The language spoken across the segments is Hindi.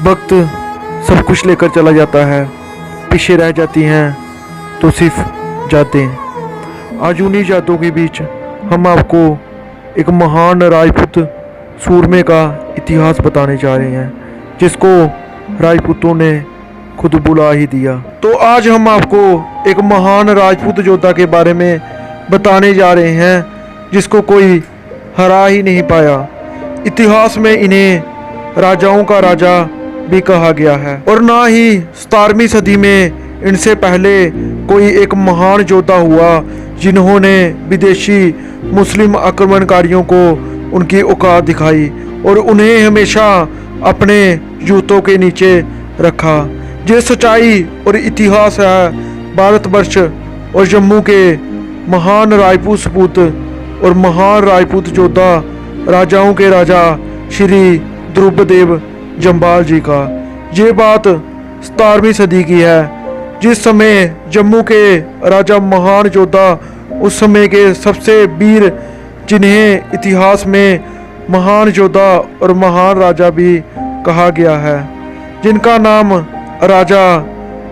वक्त सब कुछ लेकर चला जाता है, पीछे रह जाती हैं तो सिर्फ यादें। आज उन्हीं यादों के बीच हम आपको एक महान राजपूत सूरमे का इतिहास बताने जा रहे हैं, जिसको राजपूतों ने खुद बुला ही दिया। तो आज हम आपको एक महान राजपूत योद्धा के बारे में बताने जा रहे हैं, जिसको कोई हरा ही नहीं पाया। इतिहास में इन्हें राजाओं का राजा भी कहा गया है, और ना ही 17वीं सदी में इनसे पहले कोई एक महान योद्धा हुआ जिन्होंने विदेशी मुस्लिम आक्रमणकारियों को उनकी औकात दिखाई और उन्हें हमेशा अपने जूतों के नीचे रखा। ये सच्चाई और इतिहास है भारतवर्ष और जम्मू के महान राजपूत सपूत और महान राजपूत योद्धा राजाओं के राजा श्री द्रुपदेव जम्वाल जी का। ये बात 17वीं सदी की है, जिस समय जम्मू के राजा महान योद्धा उस समय के सबसे वीर, जिन्हें इतिहास में महान योद्धा और महान राजा भी कहा गया है, जिनका नाम राजा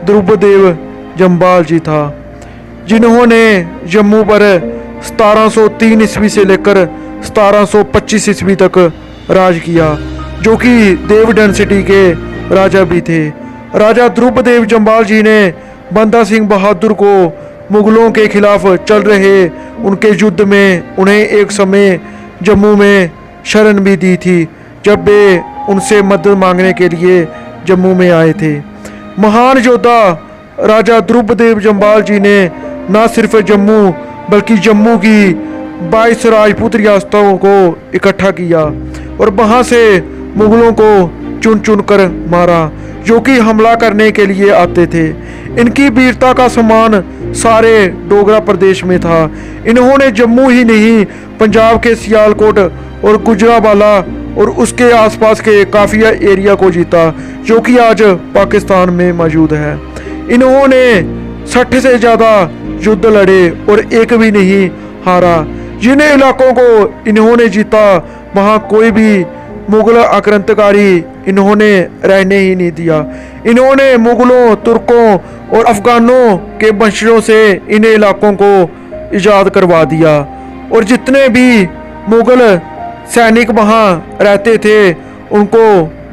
द्रुपदेव जम्वाल जी था, जिन्होंने जम्मू पर 1703 ईस्वी से लेकर 1725 ईस्वी तक राज किया, जो कि देव डेंसिटी के राजा भी थे। राजा द्रुपदेव जम्वाल जी ने बंदा सिंह बहादुर को मुगलों के खिलाफ चल रहे उनके युद्ध में उन्हें एक समय जम्मू में शरण भी दी थी, जब वे उनसे मदद मांगने के लिए जम्मू में आए थे। महान योद्धा राजा द्रुपदेव जम्वाल जी ने न सिर्फ जम्मू बल्कि जम्मू की 22 राजपूत रियासतों को इकट्ठा किया और वहां से मुगलों को चुन चुन कर मारा, जो कि हमला करने के लिए आते थे। इनकी वीरता का सम्मान सारे डोगरा प्रदेश में था। इन्होंने जम्मू ही नहीं, पंजाब के सियालकोट और गुजरांवाला और उसके आसपास के काफी एरिया को जीता, जो कि आज पाकिस्तान में मौजूद है। इन्होंने 60 से ज़्यादा युद्ध लड़े और एक भी नहीं हारा। जिन इलाकों को इन्होंने जीता वहाँ कोई भी मुगल आक्रांतकारी इन्होंने रहने ही नहीं दिया। इन्होंने मुगलों, तुर्कों और अफगानों के वंशजों से इन इलाकों को आज़ाद करवा दिया, और जितने भी मुगल सैनिक वहाँ रहते थे उनको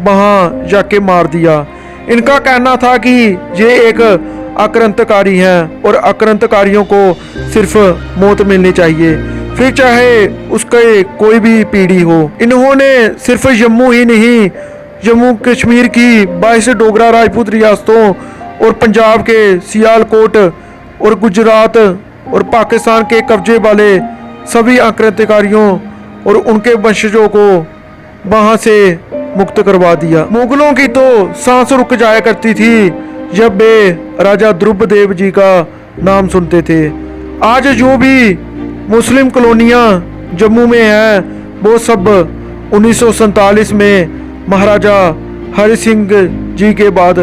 वहाँ जाके मार दिया। इनका कहना था कि ये एक आक्रांतकारी हैं और आक्रांतकारियों को सिर्फ मौत मिलनी चाहिए, फिर चाहे उसके कोई भी पीढ़ी हो। इन्होंने सिर्फ जम्मू ही नहीं, जम्मू कश्मीर की 22 डोगरा राजपूत रियासतों और पंजाब के सियालकोट और गुजरात और पाकिस्तान के कब्जे वाले सभी आक्रांतकारियों और उनके वंशजों को वहां से मुक्त करवा दिया। मुगलों की तो सांस रुक जाया करती थी जब वे राजा द्रुपदेव जी का नाम सुनते थे। आज जो भी मुस्लिम कॉलोनियाँ जम्मू में है वो सब 1947 में महाराजा हरि सिंह जी के बाद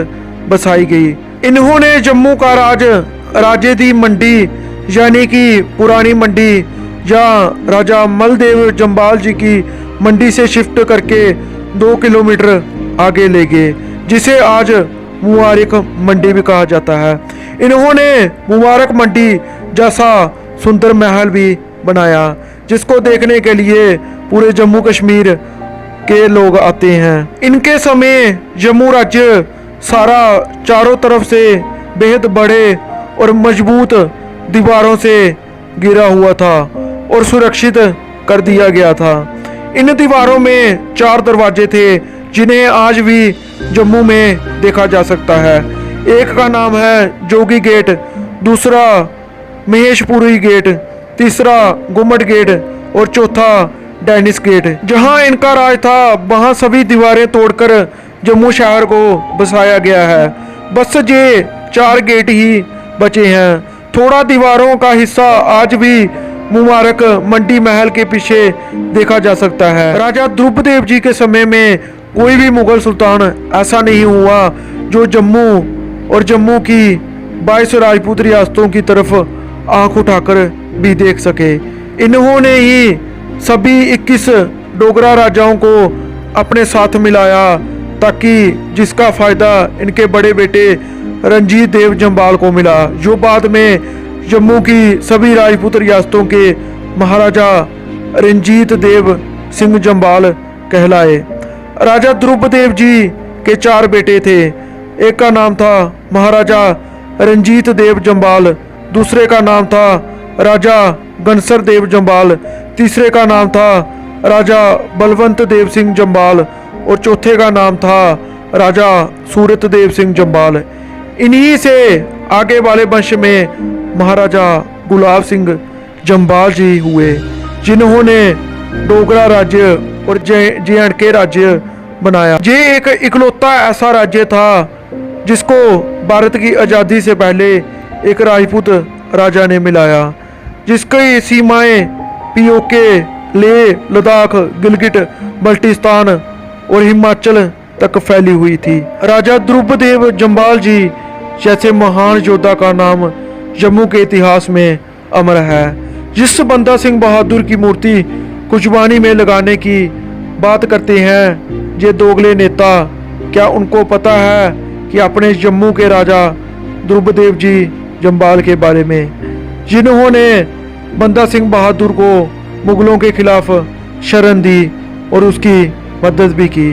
बसाई गई। इन्होंने जम्मू का राज्य दी मंडी यानी कि पुरानी मंडी या राजा मलदेव जम्वाल जी की मंडी से शिफ्ट करके 2 किलोमीटर आगे ले गए, जिसे आज मुबारक मंडी भी कहा जाता है। इन्होंने मुबारक मंडी जैसा सुंदर महल भी बनाया, जिसको देखने के लिए पूरे जम्मू कश्मीर के लोग आते हैं। इनके समय जम्मू राज्य सारा चारों तरफ से बेहद बड़े और मजबूत दीवारों से घिरा हुआ था और सुरक्षित कर दिया गया था। इन दीवारों में 4 दरवाजे थे, जिन्हें आज भी जम्मू में देखा जा सकता है। एक का नाम है जोगी गेट, दूसरा महेशपुरी गेट, तीसरा गुम्मट गेट और चौथा डैनिस गेट। जहां इनका राज था वहां सभी दीवारें तोड़कर जम्मू शहर को बसाया गया है। बस ये 4 गेट ही बचे हैं। थोड़ा दीवारों का हिस्सा आज भी मुबारक मंडी महल के पीछे देखा जा सकता है। राजा द्रुपदेव जी के समय में कोई भी मुगल सुल्तान ऐसा नहीं हुआ जो जम्मू और जम्मू की 22 राजपूत रियासतों की तरफ आंख उठाकर भी देख सके। इन्होंने ही सभी 21 डोगरा राजाओं को अपने साथ मिलाया ताकि जिसका फायदा इनके बड़े बेटे रंजीत देव जम्वाल को मिला, जो बाद में जम्मू की सभी राजपूत रियासतों के महाराजा रंजीत देव सिंह जम्वाल कहलाए। राजा द्रुपदेव जी के 4 बेटे थे। एक का नाम था महाराजा रंजीत देव जम्वाल, दूसरे का नाम था राजा गनसर देव जम्वाल, तीसरे का नाम था राजा बलवंत देव सिंह जम्वाल और चौथे का नाम था राजा सूरत देव सिंह जम्वाल। इन्हीं से आगे वाले वंश में महाराजा गुलाब सिंह जम्वाल जी हुए, जिन्होंने डोगरा राज्य और जे.एंड.के राज्य बनाया। ये एक इकलौता ऐसा राज्य था जिसको भारत की आज़ादी से पहले एक राजपूत राजा ने मिलाया, जिसकी सीमाएं पीओके, लेह, लद्दाख, गिलगिट, बल्टिस्तान और हिमाचल तक फैली हुई थी। राजा द्रुपदेव जम्वाल जी जैसे महान योद्धा का नाम जम्मू के इतिहास में अमर है। जिस बंदा सिंह बहादुर की मूर्ति कुशवानी में लगाने की बात करते हैं ये दोगले नेता, क्या उनको पता है कि अपने जम्मू के राजा द्रुपदेव जी जम्वाल के बारे में, जिन्होंने बंदा सिंह बहादुर को मुगलों के खिलाफ शरण दी और उसकी मदद भी की।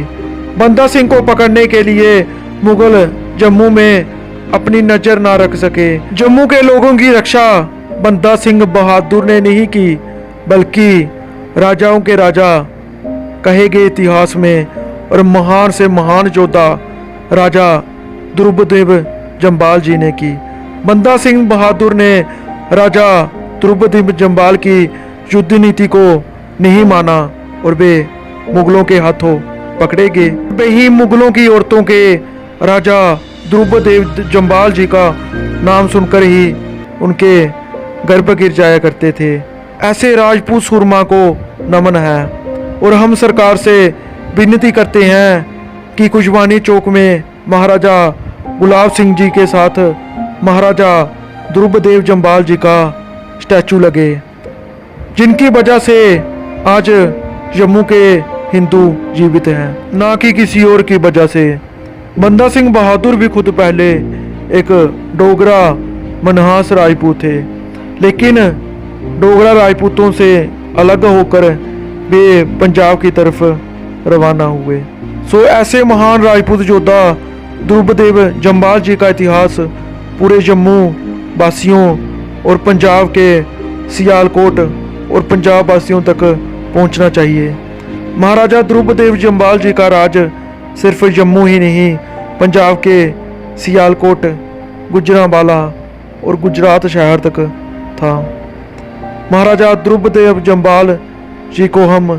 बंदा सिंह को पकड़ने के लिए मुगल जम्मू में अपनी नज़र ना रख सके। जम्मू के लोगों की रक्षा बंदा सिंह बहादुर ने नहीं की, बल्कि राजाओं के राजा कहे गए इतिहास में और महान से महान योद्धा राजा द्रुपदेव जम्वाल जी ने की। बंदा सिंह बहादुर ने राजा द्रुपदेव जम्वाल की युद्ध नीति को नहीं माना और वे मुगलों के हाथों पकड़े गए। वे ही मुगलों की औरतों के राजा द्रुपदेव जम्वाल जी का नाम सुनकर ही उनके गर्भ गिर जाया करते थे। ऐसे राजपूत सूरमा को नमन है और हम सरकार से विनती करते हैं कि कुशवानी चौक में महाराजा गुलाब सिंह जी के साथ महाराजा द्रुपदेव जम्वाल जी का स्टैचू लगे, जिनकी वजह से आज जम्मू के हिंदू जीवित हैं, ना कि किसी और की वजह से। बंदा सिंह बहादुर भी खुद पहले एक डोगरा मनहास राजपूत थे, लेकिन डोगरा राजपूतों से अलग होकर वे पंजाब की तरफ रवाना हुए। सो ऐसे महान राजपूत योद्धा द्रुपदेव जम्वाल जी का इतिहास पूरे जम्मू वासियों और पंजाब के सियालकोट और पंजाब वासियों तक पहुंचना चाहिए। महाराजा द्रुपदेव जम्वाल जी का राज सिर्फ जम्मू ही नहीं, पंजाब के सियालकोट, गुजरांवाला और गुजरात शहर तक था। महाराजा द्रुपदेव जम्वाल जी को हम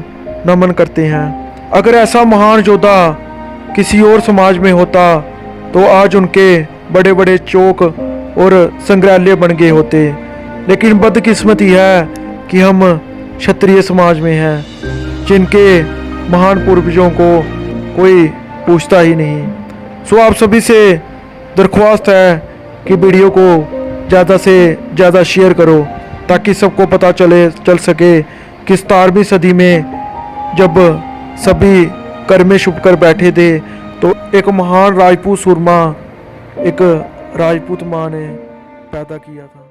नमन करते हैं। अगर ऐसा महान योद्धा किसी और समाज में होता तो आज उनके बड़े बड़े चौक और संग्रहालय बन गए होते, लेकिन बदकिस्मती है कि हम क्षत्रिय समाज में हैं जिनके महान पूर्वजों को कोई पूछता ही नहीं। सो आप सभी से दरख्वास्त है कि वीडियो को ज़्यादा से ज़्यादा शेयर करो ताकि सबको पता चल सके कि 17वीं सदी में जब सभी कर में छुप कर बैठे थे तो एक महान राजपूत सूरमा, एक राजपूत माँ ने पैदा किया था।